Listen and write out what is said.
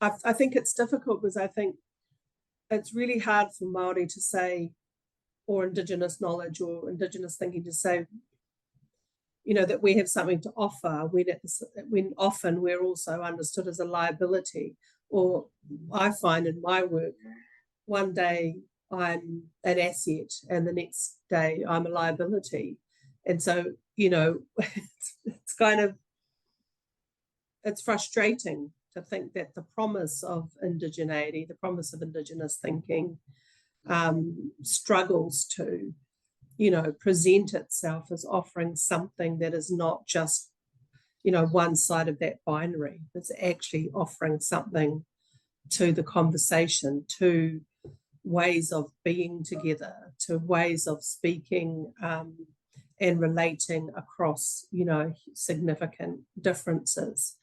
I think it's difficult because I think it's really hard for Māori to say, or Indigenous knowledge or Indigenous thinking to say, that we have something to offer when often we're also understood as a liability. Or I find in my work, one day I'm an asset and the next day I'm a liability. And so, it's kind of, it's frustrating to think that the promise of indigeneity, the promise of Indigenous thinking, struggles to, present itself as offering something that is not just, one side of that binary. It's actually offering something to the conversation, to ways of being together, to ways of speaking and relating across, significant differences.